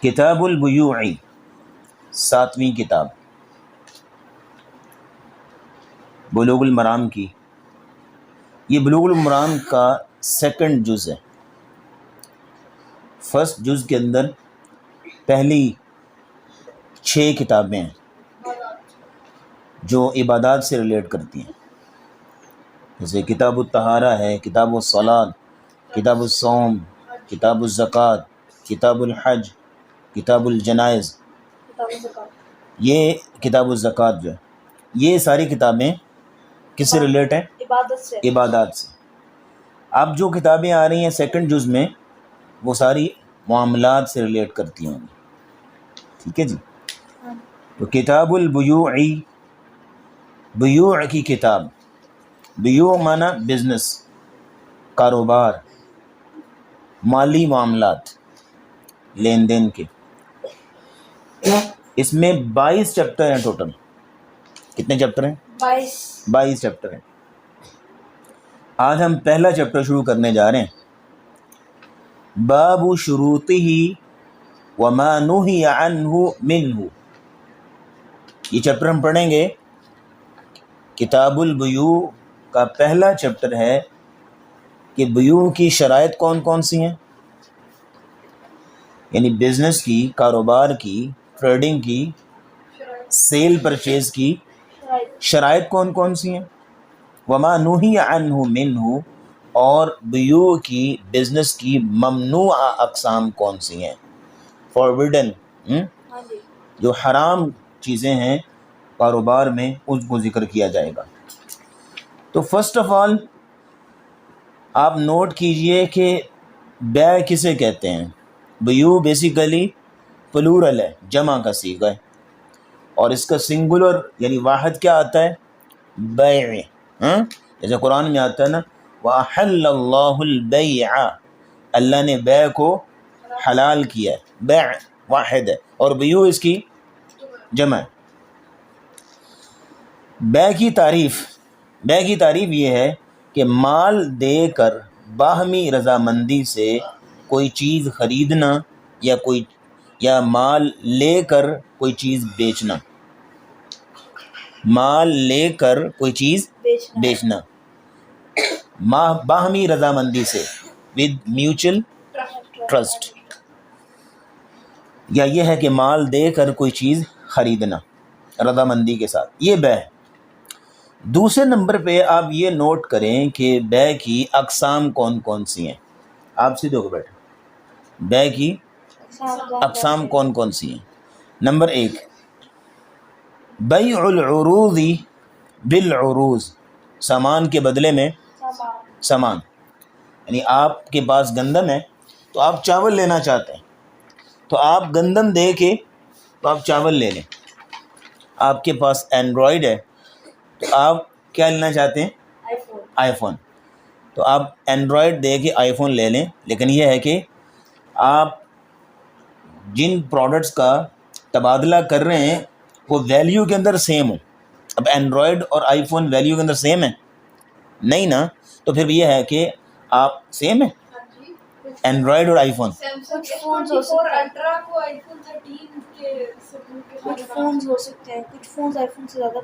کتاب البیوع، 7ویں کتاب بلوغ المرام کی. یہ بلوغ المرام کا سیکنڈ جز ہے. فرسٹ جز کے اندر پہلی 6 کتابیں ہیں جو عبادات سے ریلیٹ کرتی ہیں، جیسے کتاب الطہارہ ہے، کتاب الصلاۃ، کتاب الصوم، کتاب الزکوٰۃ، کتاب الحج، کتاب الجنائز. یہ کتاب الزکوٰۃ جو ہے، یہ ساری کتابیں کس سے ریلیٹ ہیں؟ عبادات سے. اب جو کتابیں آ رہی ہیں سیکنڈ جز میں وہ ساری معاملات سے ریلیٹ کرتی ہوں گی. ٹھیک ہے جی. تو کتاب البیوع، بیوع کی کتاب. بیوع مانا بزنس، کاروبار، مالی معاملات، لین دین کے. اس میں 22 چیپٹر ہیں ٹوٹل. کتنے چیپٹر ہیں؟ 22 چیپٹر ہیں. آج ہم پہلا چیپٹر شروع کرنے جا رہے ہیں. باب شروطہ وما نہی عنہ منہ. یہ چیپٹر ہم پڑھیں گے. کتاب البیوع کا پہلا چیپٹر ہے کہ بیوع کی شرائط کون کون سی ہیں، یعنی بزنس کی، کاروبار کی، ٹریڈنگ کی، سیل پرچیز کی شرائط کون کون سی ہیں. وما نہی عنہ منہ، اور بیوع کی، بزنس کی ممنوع اقسام کون سی ہیں، فوربیڈن، جو حرام چیزیں ہیں کاروبار میں، اس کو ذکر کیا جائے گا. تو فرسٹ آف آل آپ نوٹ کیجئے کہ بیع کسے کہتے ہیں. بیوع بیسیکلی پلورل ہے، جمع کا صیغہ ہے، اور اس کا سنگولر یعنی واحد کیا آتا ہے؟ بیع. جیسے قرآن میں آتا ہے نا وَأَحَلَّ اللَّهُ الْبَيْعَ، اللہ نے بیع کو حلال کیا ہے. بیع واحد ہے اور بیوع اس کی جمع ہے. بیع کی تعریف یہ ہے کہ مال دے کر باہمی رضامندی سے کوئی چیز خریدنا یا مال لے کر کوئی چیز بیچنا. مال لے کر کوئی چیز بیچنا باہمی رضامندی سے، ود میوچل ٹرسٹ. یا یہ ہے کہ مال دے کر کوئی چیز خریدنا رضامندی کے ساتھ، یہ بیع ہے. دوسرے نمبر پہ آپ یہ نوٹ کریں کہ بیع کی اقسام کون کون سی ہیں. آپ سیدھے ہو کے بیٹھے. بیع کی اقسام کون کون سی ہیں. نمبر 1، بیع العروض بالعروض، سامان کے بدلے میں سامان. یعنی آپ کے پاس گندم ہے تو آپ چاول لینا چاہتے ہیں، تو آپ گندم دے کے تو آپ چاول لے لیں. آپ کے پاس اینڈرائڈ ہے تو آپ کیا لینا چاہتے ہیں؟ آئی فون. تو آپ اینڈرائڈ دے کے آئی فون لے لیں. لیکن یہ ہے کہ آپ جن پروڈکٹس کا تبادلہ کر رہے ہیں وہ ویلیو کے اندر سیم ہو. اب اینڈرائڈ اور آئی فون ویلیو کے اندر سیم ہے نہیں نا، تو پھر یہ ہے کہ آپ سیم ہے اینڈرائڈ اور آئی فون. کچھ فونز ہو سکتے ہیں، کچھ فونز آئی فون سے زیادہ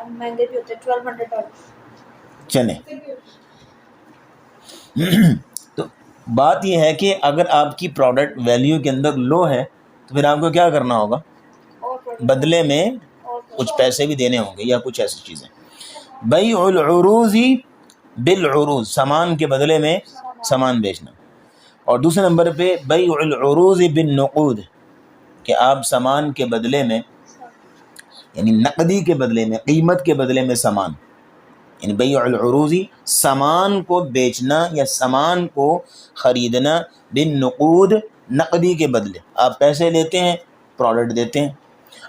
مہنگے بھی ہوتے ہیں، $1200. چلیں تو بات یہ ہے کہ اگر آپ کی پروڈکٹ ویلیو کے اندر لو ہے تو پھر آپ کو کیا کرنا ہوگا؟ بدلے میں کچھ پیسے بھی دینے ہوں گے یا کچھ ایسی چیزیں. بیع العروض بالعروض، سامان کے بدلے میں سامان بیچنا. اور دوسرے نمبر پہ بیع العروض بالنقود، کہ آپ سامان کے بدلے میں یعنی نقدی کے بدلے میں، قیمت کے بدلے میں سامان، یعنی بیع العروض، سامان کو بیچنا یا سامان کو خریدنا، بالنقود، نقدی کے بدلے. آپ پیسے لیتے ہیں، پروڈکٹ دیتے ہیں،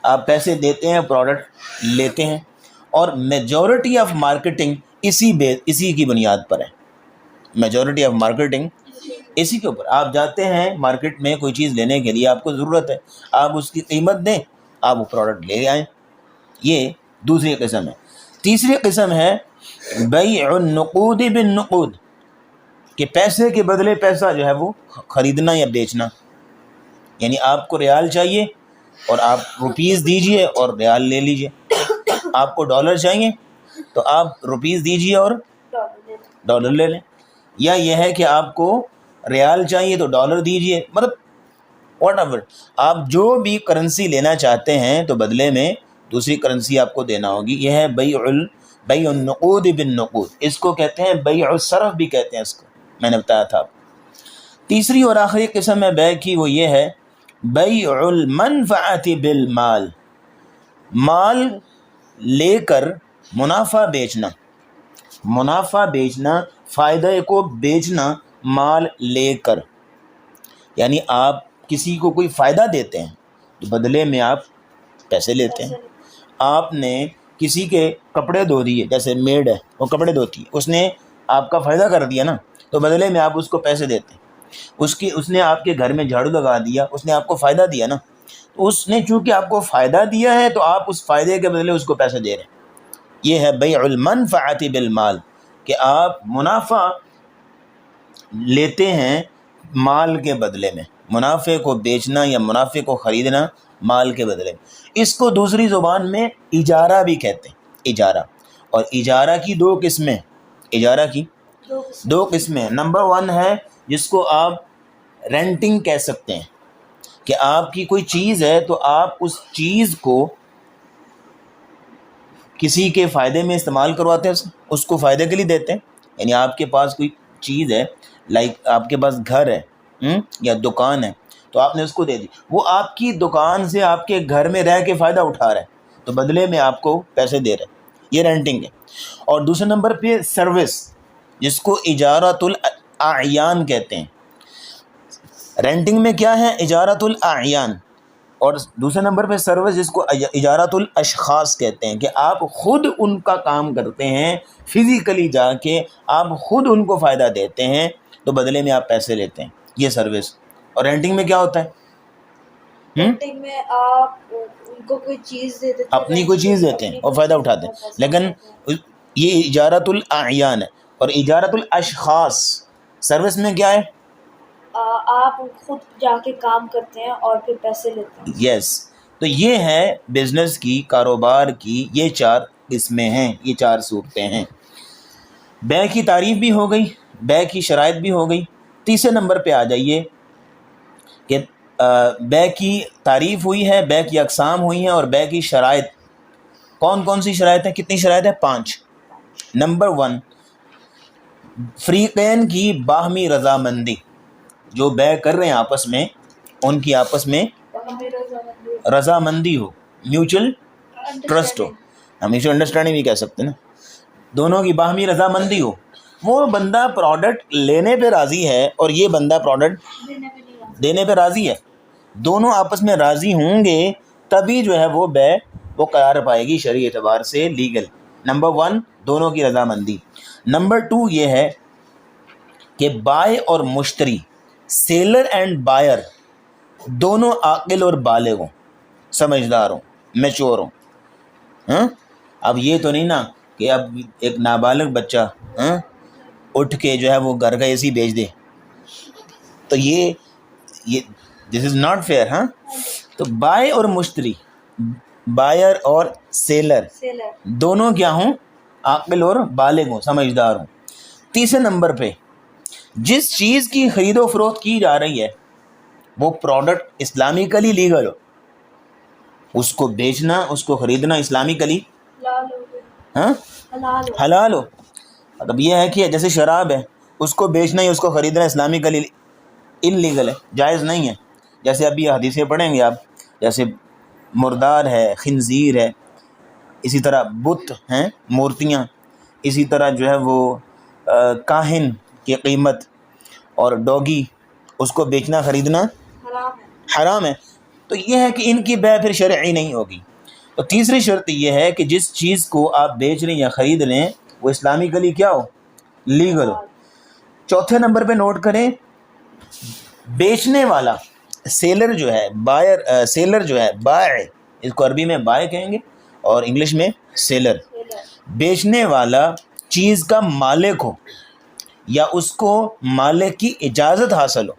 آپ پیسے دیتے ہیں، پروڈکٹ لیتے ہیں. اور میجورٹی آف مارکیٹنگ اسی کی بنیاد پر ہے. میجورٹی آف مارکیٹنگ اسی کے اوپر. آپ جاتے ہیں مارکیٹ میں کوئی چیز لینے کے لیے، آپ کو ضرورت ہے، آپ اس کی قیمت دیں، آپ وہ پروڈکٹ لے آئیں. یہ دوسری قسم ہے. تیسری قسم ہے بیع النقود بالنقود، کہ پیسے کے بدلے پیسہ جو ہے وہ خریدنا یا بیچنا. یعنی آپ کو ریال چاہیے اور آپ روپیز دیجئے اور ریال لے لیجئے. آپ کو ڈالر چاہیے تو آپ روپیز دیجئے اور ڈالر لے لیں. یا یہ ہے کہ آپ کو ریال چاہیے تو ڈالر دیجئے. مطلب واٹ ایور آپ جو بھی کرنسی لینا چاہتے ہیں تو بدلے میں دوسری کرنسی آپ کو دینا ہوگی. یہ ہے بیع النقود بالنقود. اس کو کہتے ہیں بیع الصرف بھی کہتے ہیں اس کو، میں نے بتایا تھا آپ. تیسری اور آخری قسم ہے بیع کی، وہ یہ ہے بیع المنفعۃ بالمال. مال لے کر منافع بیچنا، منافع بیچنا، فائدے کو بیچنا مال لے کر. یعنی آپ کسی کو کوئی فائدہ دیتے ہیں تو بدلے میں آپ پیسے لیتے ہیں. آپ نے کسی کے کپڑے دھو دیے، جیسے میڈ ہے وہ کپڑے دھوتی ہے، اس نے آپ کا فائدہ کر دیا نا، تو بدلے میں آپ اس کو پیسے دیتے ہیں. اس نے آپ کے گھر میں جھاڑو لگا دیا، اس نے آپ کو فائدہ دیا نا، تو اس نے چونکہ آپ کو فائدہ دیا ہے تو آپ اس فائدے کے بدلے اس کو پیسے دے رہے ہیں. یہ ہے بیع المنفعۃ بالمال، کہ آپ منافع لیتے ہیں مال کے بدلے میں، منافع کو بیچنا یا منافع کو خریدنا مال کے بدلے میں. اس کو دوسری زبان میں اجارہ بھی کہتے ہیں. اجارہ، اور اجارہ کی دو قسمیں، اجارہ کی دو قسمیں. نمبر 1 ہے جس کو آپ رینٹنگ کہہ سکتے ہیں، کہ آپ کی کوئی چیز ہے تو آپ اس چیز کو کسی کے فائدے میں استعمال کرواتے ہیں، اس کو فائدے کے لیے دیتے ہیں. یعنی آپ کے پاس کوئی چیز ہے، لائک آپ کے پاس گھر ہے یا دکان ہے، تو آپ نے اس کو دے دی، وہ آپ کی دکان سے آپ کے گھر میں رہ کے فائدہ اٹھا رہا ہے تو بدلے میں آپ کو پیسے دے رہے ہیں. یہ رینٹنگ ہے. اور دوسرے نمبر پہ سروس، جس کو اجارۃ الاعیان کہتے ہیں. رینٹنگ میں کیا ہے؟ اجارۃ الاعیان. اور دوسرے نمبر پہ سروس، جس کو اجارۃ الاشخاص کہتے ہیں، کہ آپ خود ان کا کام کرتے ہیں، فزیکلی جا کے آپ خود ان کو فائدہ دیتے ہیں تو بدلے میں آپ پیسے لیتے ہیں. یہ سروس. اور رینٹنگ میں کیا ہوتا ہے؟ رینٹنگ میں آپ ان کو کوئی چیز دے دیتے ہیں، اپنی کوئی چیز دیتے ہیں اور فائدہ اٹھاتے ہیں. لیکن یہ اجارۃ الاعیان ہے. اور اجارۃ الاشخاص سروس میں کیا ہے؟ آپ خود جا کے کام کرتے ہیں اور پھر پیسے لیتے ہیں. یس. تو یہ ہے بزنس کی، کاروبار کی یہ 4 قسمیں ہیں، یہ 4 صورتیں ہیں. بیع کی تعریف بھی ہو گئی، بیع کی شرائط بھی ہو گئی. تیسرے نمبر پہ آ جائیے کہ بیع کی تعریف ہوئی ہے، بیع کی اقسام ہوئی ہیں، اور بیع کی شرائط کون کون سی شرائط ہیں؟ کتنی شرائط ہیں؟ 5. نمبر 1، فریقین کی باہمی رضامندی. جو بیع کر رہے ہیں آپس میں، ان کی آپس میں رضامندی ہو، میوچل ٹرسٹ ہو. میوچل انڈرسٹینڈنگ بھی کہہ سکتے ہیں نا. دونوں کی باہمی رضامندی ہو. وہ بندہ پروڈکٹ لینے پہ راضی ہے اور یہ بندہ پروڈکٹ دینے پہ راضی ہے. دونوں آپس میں راضی ہوں گے تبھی جو ہے وہ بیع وہ قرار پائے گی شرعی اعتبار سے لیگل. نمبر 1 دونوں کی رضامندی. نمبر 2 یہ ہے کہ بائع اور مشتری، سیلر اینڈ بائر، دونوں عاقل اور بالغ ہوں، سمجھدار ہوں، میچور ہوں. اب یہ تو نہیں نا کہ اب ایک نابالغ بچہ اٹھ کے جو ہے وہ گھر کا اے سی بیچ دے، تو یہ دس از ناٹ فیئر. تو بائع اور مشتری، بائر اور سیلر، دونوں کیا ہوں؟ عاقل اور بالغ ہوں، سمجھدار ہوں. تیسرے نمبر پہ جس چیز کی خرید و فروخت کی جا رہی ہے وہ پروڈکٹ اسلامکلی لیگل ہو. اس کو بیچنا، اس کو خریدنا اسلامکلی حلال ہو. مطلب یہ ہے کہ جیسے شراب ہے، اس کو بیچنا ہی اس کو خریدنا اسلامکلی انلیگل ہے، جائز نہیں ہے. جیسے ابھی حدیثیں پڑھیں گے آپ، جیسے مردار ہے، خنزیر ہے، اسی طرح بت ہیں، مورتیاں، اسی طرح جو ہے وہ کاہن کی قیمت اور ڈوگی، اس کو بیچنا خریدنا حرام ہے. تو یہ ہے کہ ان کی بیع پھر شرعی نہیں ہوگی. تو تیسری شرط یہ ہے کہ جس چیز کو آپ بیچ لیں یا خرید لیں وہ اسلامکلی کیا ہو؟ لیگل ہو. چوتھے نمبر پہ نوٹ کریں، بیچنے والا سیلر جو ہے، سیلر جو ہے، بائع، اس کو عربی میں بائع کہیں گے اور انگلش میں سیلر. بیچنے والا چیز کا مالک ہو یا اس کو مالک کی اجازت حاصل ہو.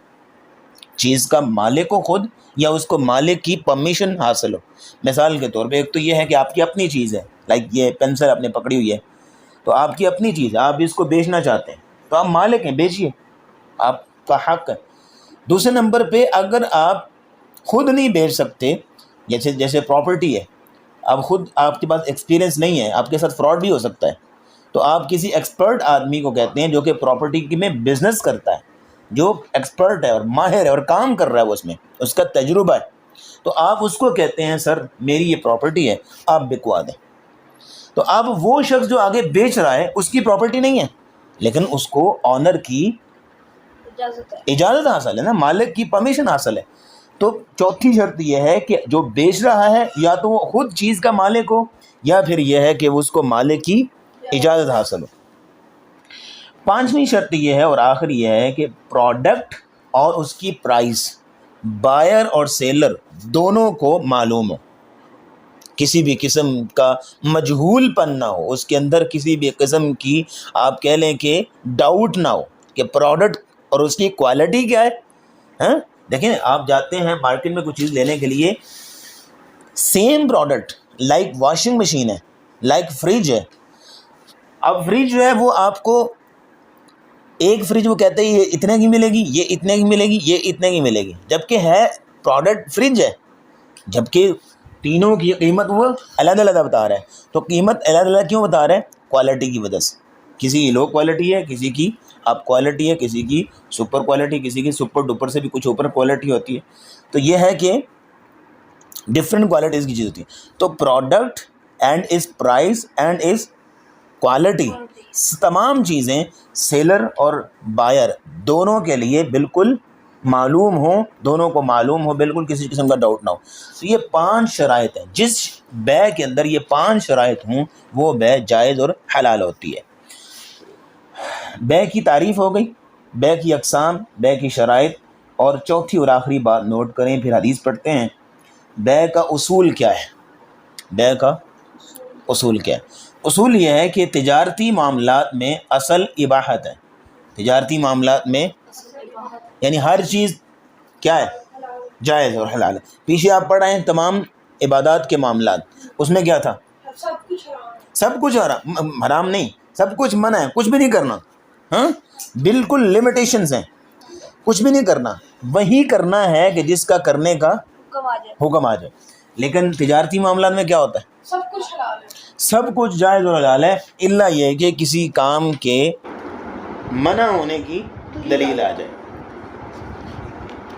چیز کا مالک ہو خود یا اس کو مالک کی پرمیشن حاصل ہو. مثال کے طور پہ ایک تو یہ ہے کہ آپ کی اپنی چیز ہے، لائک یہ پینسل آپ نے پکڑی ہوئی ہے تو آپ کی اپنی چیز ہے، آپ اس کو بیچنا چاہتے ہیں تو آپ مالک ہیں، بیچیے، آپ کا حق ہے. دوسرے نمبر پہ اگر آپ خود نہیں بیچ سکتے، جیسے پراپرٹی ہے، اب خود آپ کے پاس ایکسپیرینس نہیں ہے، آپ کے ساتھ فراڈ بھی ہو سکتا ہے، تو آپ کسی ایکسپرٹ آدمی کو کہتے ہیں جو کہ پراپرٹی میں بزنس کرتا ہے، جو ایکسپرٹ ہے اور ماہر ہے اور کام کر رہا ہے، وہ اس میں اس کا تجربہ ہے، تو آپ اس کو کہتے ہیں سر میری یہ پراپرٹی ہے آپ بکوا دیں. تو اب وہ شخص جو آگے بیچ رہا ہے اس کی پراپرٹی نہیں ہے، لیکن اس کو آنر کی اجازت حاصل ہے نا، مالک کی پرمیشن حاصل ہے. تو چوتھی شرط یہ ہے کہ جو بیچ رہا ہے یا تو وہ خود چیز کا مالک ہو یا پھر یہ ہے کہ اس کو مالک کی اجازت حاصل ہو. پانچویں شرط یہ ہے اور آخری یہ ہے کہ پروڈکٹ اور اس کی پرائس بائر اور سیلر دونوں کو معلوم ہو، کسی بھی قسم کا مجہول پن نہ ہو، اس کے اندر کسی بھی قسم کی آپ کہہ لیں کہ ڈاؤٹ نہ ہو کہ پروڈکٹ اور اس کی کوالٹی کیا ہے. ہاں دیکھیں، آپ جاتے ہیں مارکیٹ میں کچھ چیز لینے کے لیے، same product like washing machine ہے، لائک فریج ہے. اب فریج جو ہے وہ آپ کو ایک فریج وہ کہتے ہیں یہ اتنے کی ملے گی، یہ اتنے کی ملے گی، یہ اتنے کی ملے گی، جبکہ ہے پروڈکٹ فریج ہے، جبکہ تینوں کی قیمت وہ علیحدہ علیحدہ بتا رہا ہے. تو قیمت علیحدہ علیحدہ کیوں بتا رہا ہے؟ کوالٹی کی وجہ سے. کسی کی لو کوالٹی ہے، کسی کی اپ کوالٹی ہے، کسی کی سپر کوالٹی، کسی کی سپر ڈپر سے بھی کچھ اوپر کوالٹی ہوتی ہے. تو یہ ہے کہ ڈفرینٹ کوالٹیز کی چیز ہوتی ہے. تو product and is price and is quality, تمام چیزیں سیلر اور بائر دونوں کے لیے بالکل معلوم ہوں، دونوں کو معلوم ہو، بالکل کسی قسم کا ڈاؤٹ نہ ہو. تو یہ 5 شرائط ہیں، جس بے کے اندر یہ 5 شرائط ہوں وہ بے جائز اور حلال ہوتی ہے. بے کی تعریف ہو گئی، بے کی اقسام، بے کی شرائط، اور چوتھی اور آخری بات نوٹ کریں پھر حدیث پڑھتے ہیں. بے کا اصول کیا ہے؟ بے کا اصول کیا ہے؟ اصول یہ ہے کہ تجارتی معاملات میں اصل اباحت ہے. تجارتی معاملات میں یعنی ہر چیز کیا ہے؟ جائز اور حلال ہے. پیچھے آپ پڑھ رہے ہیں تمام عبادات کے معاملات، اس میں کیا تھا؟ سب کچھ حرام نہیں، سب کچھ منع ہے، کچھ بھی نہیں کرنا. ہاں بالکل لمیٹیشنز ہیں، کچھ بھی نہیں کرنا، وہی کرنا ہے کہ جس کا کرنے کا حکم آ جائے. لیکن تجارتی معاملات میں کیا ہوتا ہے؟ سب کچھ حلال ہے، سب کچھ جائز اور حلال ہے، الا یہ کہ کسی کام کے منع ہونے کی دلیل آ جائے.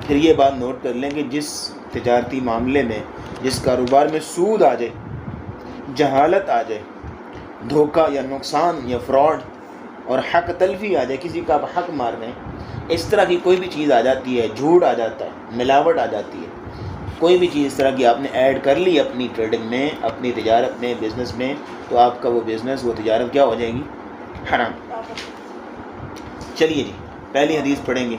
پھر یہ بات نوٹ کر لیں کہ جس تجارتی معاملے میں، جس کاروبار میں سود آ جائے، جہالت آ جائے، دھوکہ یا نقصان یا فراڈ اور حق تلفی آ جائے، کسی کا حق مارنے، اس طرح کی کوئی بھی چیز آ جاتی ہے، جھوٹ آ جاتا ہے، ملاوٹ آ جاتی ہے، کوئی بھی چیز اس طرح کی آپ نے ایڈ کر لی اپنی ٹریڈنگ میں، اپنی تجارت میں، بزنس میں، تو آپ کا وہ بزنس، وہ تجارت کیا ہو جائے گی؟ حرام. چلیے جی پہلی حدیث پڑھیں گے.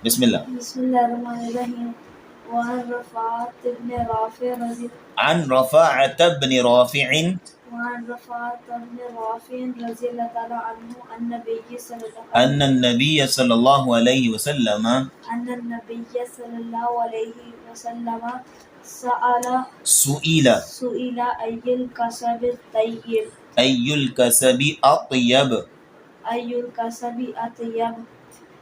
بسم اللہ. بسم اللہ الرحمن الرحیم. وعن رفاعة بن رافع رضی عن رفاعة بن رافع وعن رفاعة بن رافع رضی اللہ تعالی عنہ ان النبی صلی اللہ علیہ وسلم سئل أي الكسب الطيب أي الكسب أطيب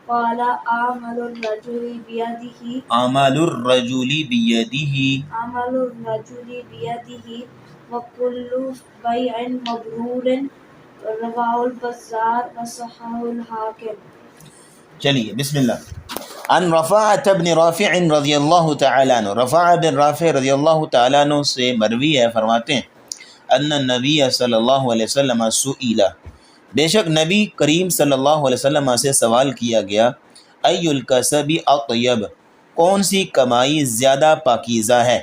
قال عمل الرجل بيده عمل الرجل بيده وكل بيع مبرور رواه البزار وصححه الحاکم. چلیے بسم اللہ. عن رفاعة بن رافع رضی اللہ تعالیٰ عنہ، رفاعہ بن رافع رضی اللہ تعالیٰ عنہ سے مروی ہے، فرماتے ہیں ان النبی صلی اللہ علیہ وسلم سئل، بے شک نبی کریم صلی اللہ علیہ وسلم سے سوال کیا گیا، ای الکسب اطیب، کون سی کمائی زیادہ پاکیزہ ہے؟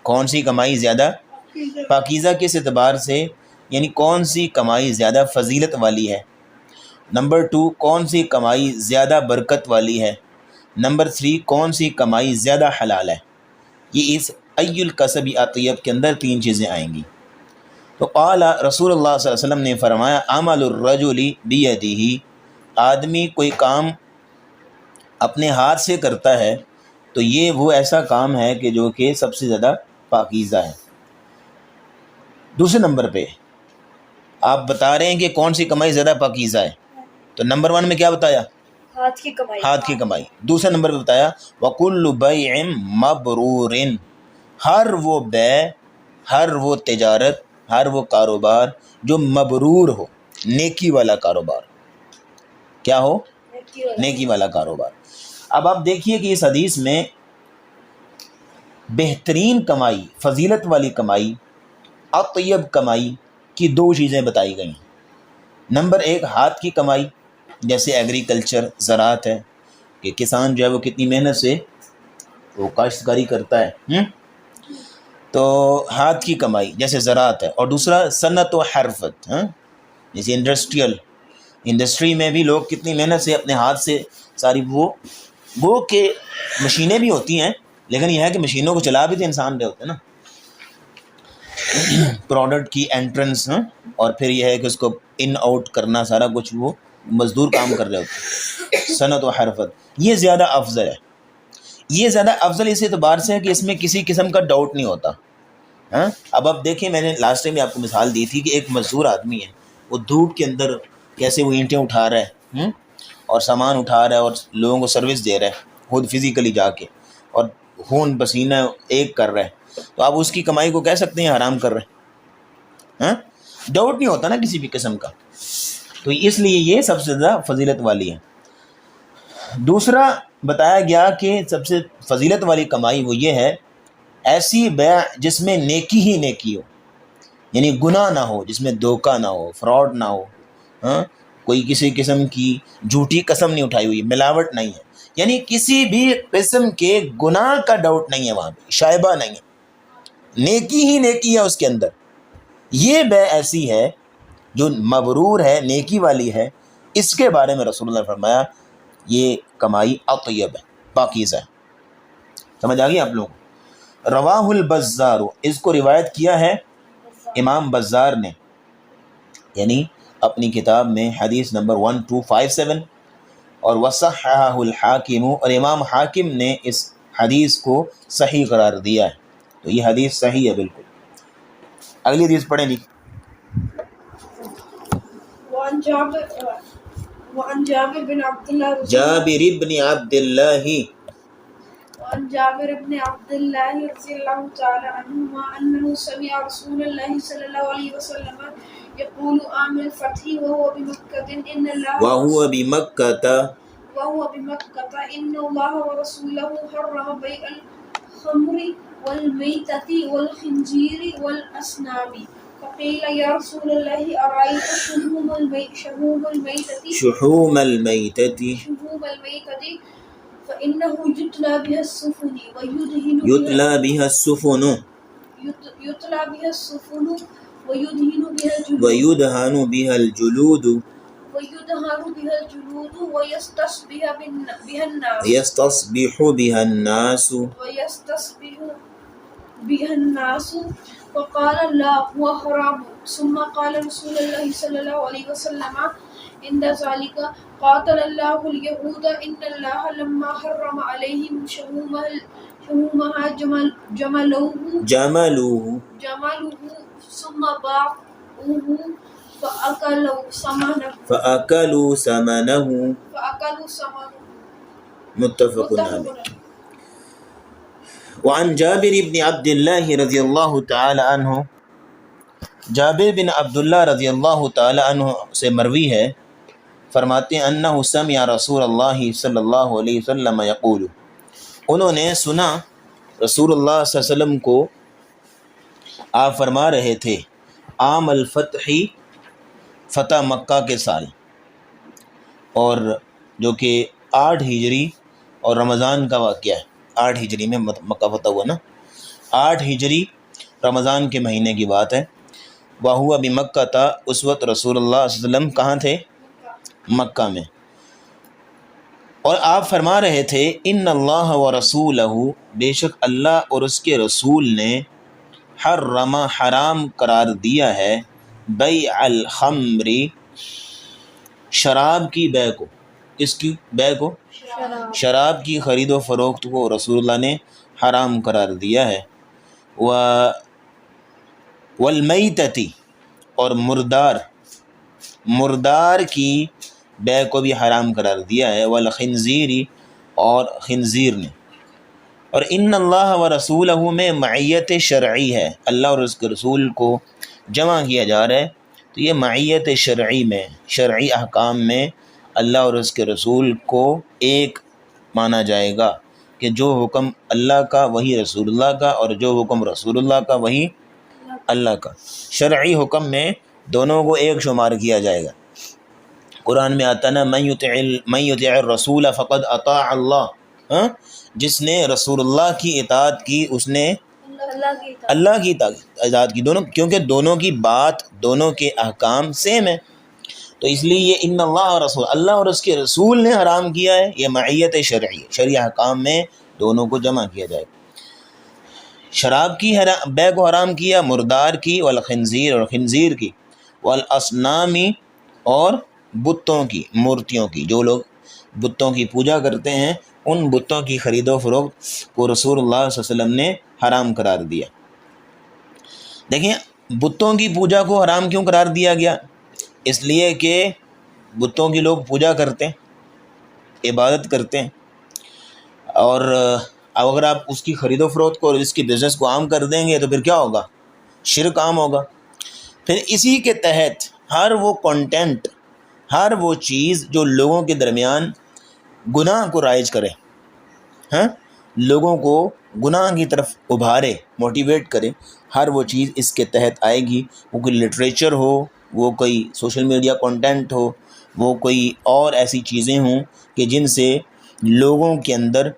کون سی کمائی زیادہ پاکیزہ کس اعتبار سے؟ یعنی کون سی کمائی زیادہ فضیلت والی ہے؟ نمبر 2 کون سی کمائی زیادہ برکت والی ہے؟ نمبر 3 کون سی کمائی زیادہ حلال ہے؟ یہ اس ای الکسب اطیب کے اندر 3 چیزیں آئیں گی. تو قال رسول اللہ صلی اللہ علیہ وسلم نے فرمایا عمل الرجل بیدہ، آدمی کوئی کام اپنے ہاتھ سے کرتا ہے تو یہ وہ ایسا کام ہے کہ جو کہ سب سے زیادہ پاکیزہ ہے۔ دوسرے نمبر پہ آپ بتا رہے ہیں کہ کون سی کمائی زیادہ پاکیزہ ہے، تو نمبر 1 میں کیا بتایا؟ ہاتھ کی کمائی۔ ہاتھ کی کمائی۔ دوسرے نمبر پہ بتایا وَكُلُّ بَيْعٍ مَبْرُورٍ، ہر وہ بے، ہر وہ تجارت، ہر وہ کاروبار جو مبرور ہو، نیکی والا کاروبار۔ کیا ہو؟ نیکی والا کاروبار۔ اب آپ دیکھیے کہ اس حدیث میں بہترین کمائی، فضیلت والی کمائی، اطیب کمائی کی 2 چیزیں بتائی گئی ہیں۔ نمبر 1 ہاتھ کی کمائی، جیسے ایگریکلچر، زراعت ہے کہ کسان جو ہے وہ کتنی محنت سے وہ کاشتکاری کرتا ہے، تو ہاتھ کی کمائی جیسے زراعت ہے۔ اور دوسرا صنعت و حرفت، جیسے انڈسٹری میں بھی لوگ کتنی محنت سے اپنے ہاتھ سے ساری وہ کہ مشینیں بھی ہوتی ہیں، لیکن یہ ہے کہ مشینوں کو چلا بھی تو انسان رہے ہوتے ہیں نا، پروڈکٹ کی انٹرنس، اور پھر یہ ہے کہ اس کو ان آؤٹ کرنا، سارا کچھ وہ مزدور کام کر رہے ہوتے ہیں۔ صنعت و حرفت یہ زیادہ افضل ہے، یہ زیادہ افضل اس اعتبار سے ہے کہ اس میں کسی قسم کا ڈاؤٹ نہیں ہوتا۔ اب آپ دیکھیں، میں نے لاسٹ ٹائم آپ کو مثال دی تھی کہ ایک مزدور آدمی ہے، وہ دھوپ کے اندر کیسے وہ اینٹیں اٹھا رہا ہے اور سامان اٹھا رہا ہے اور لوگوں کو سروس دے رہا ہے خود فزیکلی جا کے، اور خون پسینہ ایک کر رہا ہے، تو آپ اس کی کمائی کو کہہ سکتے ہیں حرام کر رہے ہیں؟ ڈاؤٹ نہیں ہوتا نا کسی بھی قسم کا، تو اس لیے یہ سب سے زیادہ فضیلت والی ہے۔ دوسرا بتایا گیا کہ سب سے فضیلت والی کمائی وہ یہ ہے ایسی بیع جس میں نیکی ہی نیکی ہو، یعنی گناہ نہ ہو، جس میں دھوکہ نہ ہو، فراڈ نہ ہو، کوئی کسی قسم کی جھوٹی قسم نہیں اٹھائی ہوئی، ملاوٹ نہیں ہے، یعنی کسی بھی قسم کے گناہ کا ڈاؤٹ نہیں ہے، وہاں پہ شائبہ نہیں ہے، نیکی ہی نیکی ہے اس کے اندر۔ یہ بیع ایسی ہے جو مبرور ہے، نیکی والی ہے، اس کے بارے میں رسول اللہ نے فرمایا یہ کمائی اطیب ہے، پاکیزہ ہے۔ سمجھ آ گئی آپ لوگوں کو؟ رواہ البزار، اس کو روایت کیا ہے امام بزار نے، یعنی اپنی کتاب میں حدیث نمبر 1257، اور وصححہ الحاکم، اور امام حاکم نے اس حدیث کو صحیح قرار دیا ہے، تو یہ حدیث صحیح ہے بالکل۔ اگلی حدیث پڑھیں جی۔ وعن جابر بن عبد الله جابر بن عبد اللہ وعن جابر بن عبد الله رضي الله تعالى عنهما أنه سمع رسول الله صلى الله عليه وسلم يقول عام الفتح وهو بمكة إن الله ورسوله حرم بيع الخمر والميتة والخنزير والأصنام، فقيل يا رسول الله أرأيت شحوم الميتة فإنه يتلى بها السفن ويدهن بها الجلود ويستصبح بها الناس فقال لا هو حرام، ثم قال رسول الله صلى الله عليه وسلم عند ذلك قاتل الله اليهود إن الله لما حرم عليهم شحومها جملوه ثم باعوه فأكلوا ثمنه متفق علیہ۔ وعن جابر بن عبد اللہ رضی اللہ تعالی عنہ، جابر بن عبداللہ رضی اللہ تعالی عنہ سے مروی ہے، فرماتے ہیں انہ سمع رسول اللہ صلی اللہ علیہ وسلم یقول، انہوں نے سنا رسول اللہ صلی اللہ علیہ وسلم کو آپ فرما رہے تھے عام الفتح، فتح مکہ کے سال، اور جو کہ 8 ہجری اور رمضان کا واقعہ ہے، 8 ہجری میں مکہ فتح ہوا نا، 8 ہجری رمضان کے مہینے کی بات ہے۔ وَهُوَ بِمَكَّةَ، اس وقت رسول اللہ صلی اللہ علیہ وسلم کہاں تھے؟ مکہ میں، اور آپ فرما رہے تھے ان اللہ و رسولہ، بے شک اللہ اور اس کے رسول نے حرم، حرام قرار دیا ہے، بیع الخمر، شراب کی بیع کو، کس کی بے کو؟ شراب کی خرید و فروخت کو رسول اللہ نے حرام قرار دیا ہے۔ والمیتتی، اور مردار کی بے کو بھی حرام قرار دیا ہے۔ والخنزیری، اور خنزیر نے۔ اور ان اللہ و رسولہ میں معیت شرعی ہے، اللہ اور اس کے رسول کو جمع کیا جا رہا ہے، تو یہ معیت شرعی میں، شرعی احکام میں اللہ اور اس کے رسول کو ایک مانا جائے گا کہ جو حکم اللہ کا وہی رسول اللہ کا، اور جو حکم رسول اللہ کا وہی اللہ کا۔ شرعی حکم میں دونوں کو ایک شمار کیا جائے گا۔ قرآن میں آتا نا من یطع الرسول فقد اطاع اللہ، ہاں؟ جس نے رسول اللہ کی اطاعت کی اس نے اللہ کی اطاعت کی، دونوں، کیونکہ دونوں کی بات، دونوں کے احکام سیم ہے، تو اس لیے یہ ان اللہ اور رسول، اللہ اور اس کے رسول نے حرام کیا ہے، یہ معیت شرعی، شرعی احکام میں دونوں کو جمع کیا جائے گا۔ شراب کی بے کو حرام کیا، مردار کی، والخنزیر، اور خنزیر کی، والاصنامی، اور بتوں کی، مورتیوں کی، جو لوگ بتوں کی پوجا کرتے ہیں ان بتوں کی خرید و فروخت کو رسول اللہ صلی اللہ علیہ وسلم نے حرام قرار دیا۔ دیکھیں بتوں کی پوجا کو حرام کیوں قرار دیا گیا؟ اس لیے کہ بتوں کی لوگ پوجا کرتے ہیں، عبادت کرتے ہیں، اور اب اگر آپ اس کی خرید و فروخت کو اور اس کی بزنس کو عام کر دیں گے تو پھر کیا ہوگا؟ شرک عام ہوگا۔ پھر اسی کے تحت ہر وہ کنٹینٹ، ہر وہ چیز جو لوگوں کے درمیان گناہ کو رائج کرے، ہاں، لوگوں کو گناہ کی طرف ابھارے، موٹیویٹ کرے، ہر وہ چیز اس کے تحت آئے گی۔ وہ کوئی لٹریچر ہو، وہ کوئی سوشل میڈیا کنٹینٹ ہو، وہ کوئی اور ایسی چیزیں ہوں کہ جن سے لوگوں کے اندر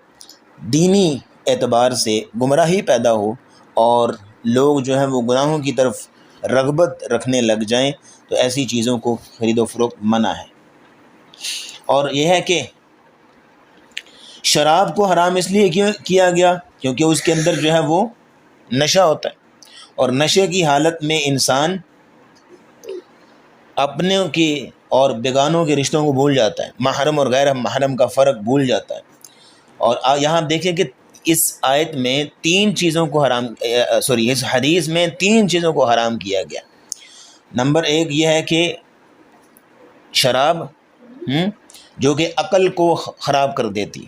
دینی اعتبار سے گمراہی پیدا ہو اور لوگ جو ہیں وہ گناہوں کی طرف رغبت رکھنے لگ جائیں، تو ایسی چیزوں کو خرید و فروخت منع ہے۔ اور یہ ہے کہ شراب کو حرام اس لیے کیا گیا کیونکہ اس کے اندر جو ہے وہ نشہ ہوتا ہے، اور نشے کی حالت میں انسان اپنے کے اور بیگانوں کے رشتوں کو بھول جاتا ہے، محرم اور غیر محرم کا فرق بھول جاتا ہے۔ اور یہاں دیکھیں کہ اس آیت میں اس حدیث میں 3 چیزوں کو حرام کیا گیا۔ نمبر 1 یہ ہے کہ شراب، جو کہ عقل کو خراب کر دیتی،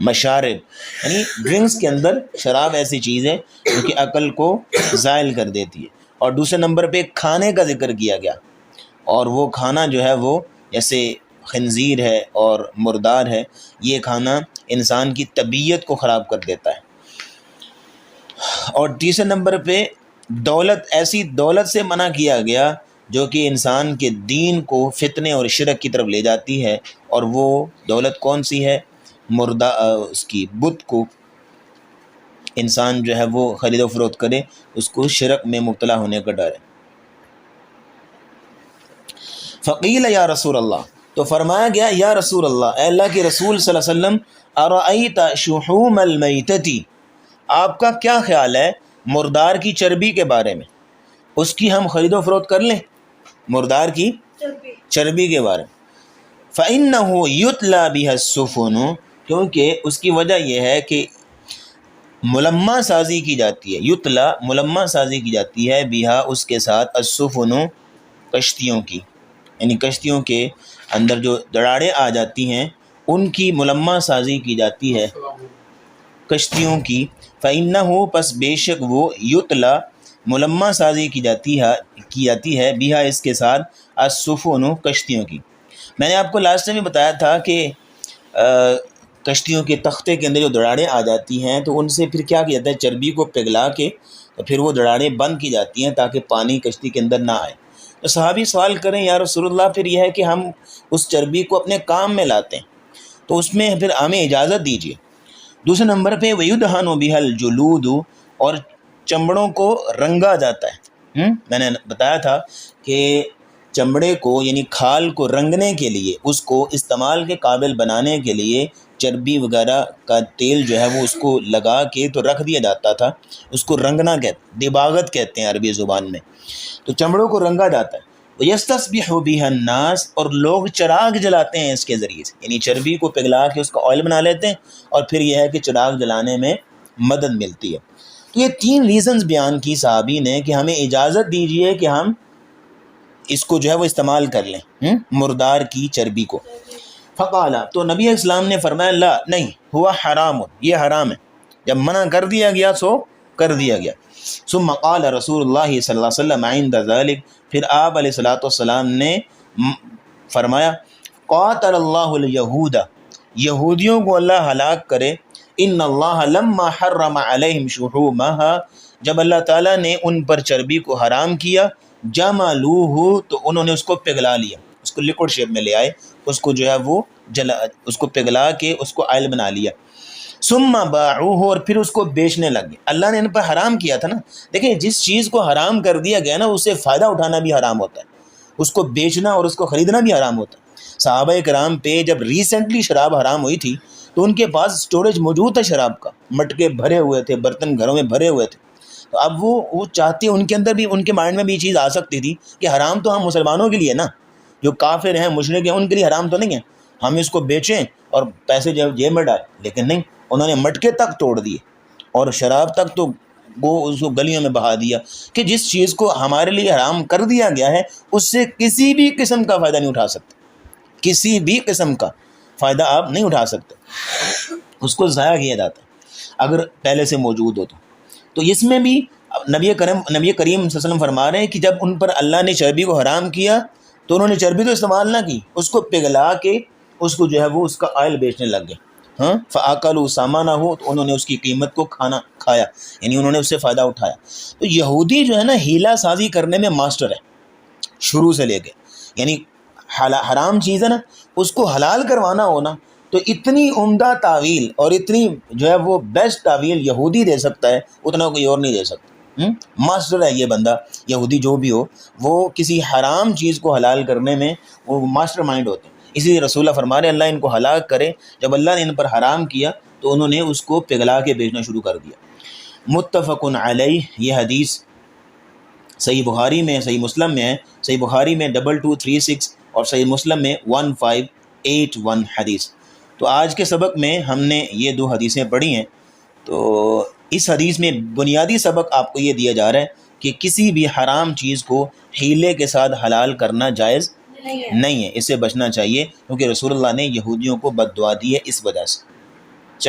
مشارب یعنی ڈرنکس کے اندر شراب ایسی چیز ہے جو کہ عقل کو زائل کر دیتی ہے۔ اور دوسرے نمبر پہ کھانے کا ذکر کیا گیا، اور وہ کھانا جو ہے وہ جیسے خنزیر ہے اور مردار ہے، یہ کھانا انسان کی طبیعت کو خراب کر دیتا ہے۔ اور تیسرے نمبر پہ ایسی دولت سے منع کیا گیا جو کہ انسان کے دین کو فتنے اور شرک کی طرف لے جاتی ہے، اور وہ دولت کون سی ہے؟ اس کی بت کو انسان جو ہے وہ خرید و فروخت کرے، اس کو شرک میں مبتلا ہونے کا ڈر ہے۔ فقیل یا رسول اللہ، تو فرمایا گیا یا رسول اللہ، اے اللہ کے رسول صلی اللہ علیہ وسلم، ارأیت شحوم المیتتی، آپ کا کیا خیال ہے مردار کی چربی کے بارے میں؟ اس کی ہم خرید و فروخت کر لیں، مردار کی چربی کے بارے میں؟ فإنہ یتلی بها السفن، کیونکہ اس کی وجہ یہ ہے کہ ملمہ سازی کی جاتی ہے، یتلا ملمہ سازی کی جاتی ہے، بہا اس کے ساتھ، السفن کشتیوں کی، یعنی کشتیوں کے اندر جو دراڑیں آ جاتی ہیں ان کی ملمہ سازی کی جاتی ہے کشتیوں کی۔ فإنہ، پس بے شک وہ، یتلا ملمہ سازی کی جاتی ہے، بہا اس کے ساتھ، السفن کشتیوں کی۔ میں نے آپ کو لاسٹ میں بتایا تھا کہ کشتیوں کے تختے کے اندر جو دراڑیں آ جاتی ہیں تو ان سے پھر کیا کیا جاتا ہے، چربی کو پگھلا کے تو پھر وہ دراڑیں بند کی جاتی ہیں تاکہ پانی کشتی کے اندر نہ آئے۔ تو صحابی سوال کریں یا رسول اللہ پھر یہ ہے کہ ہم اس چربی کو اپنے کام میں لاتے ہیں تو اس میں پھر ہمیں اجازت دیجیے۔ دوسرے نمبر پہ وَيُدْهَنُ بِهَا الْجُلُودُ، اور چمڑوں کو رنگا جاتا ہے۔ میں نے بتایا تھا کہ چمڑے کو یعنی کھال کو رنگنے کے لیے، اس کو استعمال کے قابل بنانے کے لیے چربی وغیرہ کا تیل جو ہے وہ اس کو لگا کے تو رکھ دیا جاتا تھا، اس کو رنگنا کہتے، دباغت کہتے ہیں عربی زبان میں، تو چمڑوں کو رنگا جاتا ہے۔ یستسبح بها الناس، اور لوگ چراغ جلاتے ہیں اس کے ذریعے سے، یعنی چربی کو پگھلا کے اس کا آئل بنا لیتے ہیں، اور پھر یہ ہے کہ چراغ جلانے میں مدد ملتی ہے۔ تو یہ 3 ریزنز بیان کی صحابی نے کہ ہمیں اجازت دیجئے کہ ہم اس کو جو ہے وہ استعمال کر لیں، مردار کی چربی کو۔ فقال، تو نبی علیہ السلام نے فرمایا لا، نہیں، ہوا حرام، یہ حرام ہے، جب منع کر دیا گیا سو کر دیا گیا۔ ثم قال رسول اللہ صلی اللہ علیہ وسلم عند ذلك، پھر آپ علیہ الصلوۃ والسلام نے فرمایا قاتل اللہ الیہود، یہودیوں کو اللہ ہلاک کرے، ان اللہ لما حرم علیہم شحومها، جب اللہ تعالیٰ نے ان پر چربی کو حرام کیا، جملوہ، تو انہوں نے اس کو پگھلا لیا، اس کو لیکوڈ شیپ میں لے آئے، اس کو جو ہے وہ اس کو پگھلا کے اس کو آئل بنا لیا۔ ثم باعوہ، اور پھر اس کو بیچنے لگ گئے۔ اللہ نے ان پر حرام کیا تھا نا، دیکھیں جس چیز کو حرام کر دیا گیا نا، اس سے فائدہ اٹھانا بھی حرام ہوتا ہے، اس کو بیچنا اور اس کو خریدنا بھی حرام ہوتا ہے۔ صحابہ کرام پہ جب ریسنٹلی شراب حرام ہوئی تھی تو ان کے پاس سٹوریج موجود تھا شراب کا، مٹکے بھرے ہوئے تھے، برتن گھروں میں بھرے ہوئے تھے، تو اب وہ چاہتے، ان کے اندر بھی، ان کے مائنڈ میں بھی یہ چیز آ سکتی تھی کہ حرام تو ہم مسلمانوں کے لیے نا، جو کافر ہیں مشرک ہیں ان کے لیے حرام تو نہیں ہے، ہم اس کو بیچیں اور پیسے جیب میں ڈالیں، لیکن نہیں، انہوں نے مٹکے تک توڑ دیے اور شراب تک تو وہ اس کو گلیوں میں بہا دیا کہ جس چیز کو ہمارے لیے حرام کر دیا گیا ہے اس سے کسی بھی قسم کا فائدہ نہیں اٹھا سکتے، کسی بھی قسم کا فائدہ آپ نہیں اٹھا سکتے، اس کو ضائع کیا جاتا ہے اگر پہلے سے موجود ہو تو اس میں بھی نبی کریم صلی اللہ علیہ وسلم فرما رہے ہیں کہ جب ان پر اللہ نے چربی کو حرام کیا تو انہوں نے چربی تو استعمال نہ کی، اس کو پگھلا کے اس کو جو ہے وہ اس کا آئل بیچنے لگ گئے۔ ہاں، فَأَكَلُوا ثَمَنَهُ، تو انہوں نے اس کی قیمت کو کھایا، یعنی انہوں نے اس سے فائدہ اٹھایا۔ تو یہودی جو ہے نا ہیلا سازی کرنے میں ماسٹر ہے شروع سے لے کے، یعنی حرام چیز ہے نا اس کو حلال کروانا ہونا، تو اتنی عمدہ تعویل اور اتنی جو ہے وہ بیسٹ تعویل یہودی دے سکتا ہے، اتنا کوئی اور نہیں دے سکتا۔ ماسٹر ہے یہ بندہ، یہودی جو بھی ہو، وہ کسی حرام چیز کو حلال کرنے میں وہ ماسٹر مائنڈ ہوتے ہیں۔ اسی لیے رسول اللہ فرما رہے اللہ ان کو ہلاک کرے، جب اللہ نے ان پر حرام کیا تو انہوں نے اس کو پگھلا کے بیچنا شروع کر دیا۔ متفق علیہ، یہ حدیث صحیح بخاری میں، صحیح مسلم میں ہے، صحیح بخاری میں 2236 اور صحیح مسلم میں 1581 حدیث۔ تو آج کے سبق میں ہم نے یہ 2 حدیثیں پڑھی ہیں، تو اس حدیث میں بنیادی سبق آپ کو یہ دیا جا رہا ہے کہ کسی بھی حرام چیز کو ہیلے کے ساتھ حلال کرنا جائز نہیں ہے، اس سے بچنا چاہیے، کیونکہ رسول اللہ نے یہودیوں کو بد دعا دی ہے اس وجہ سے۔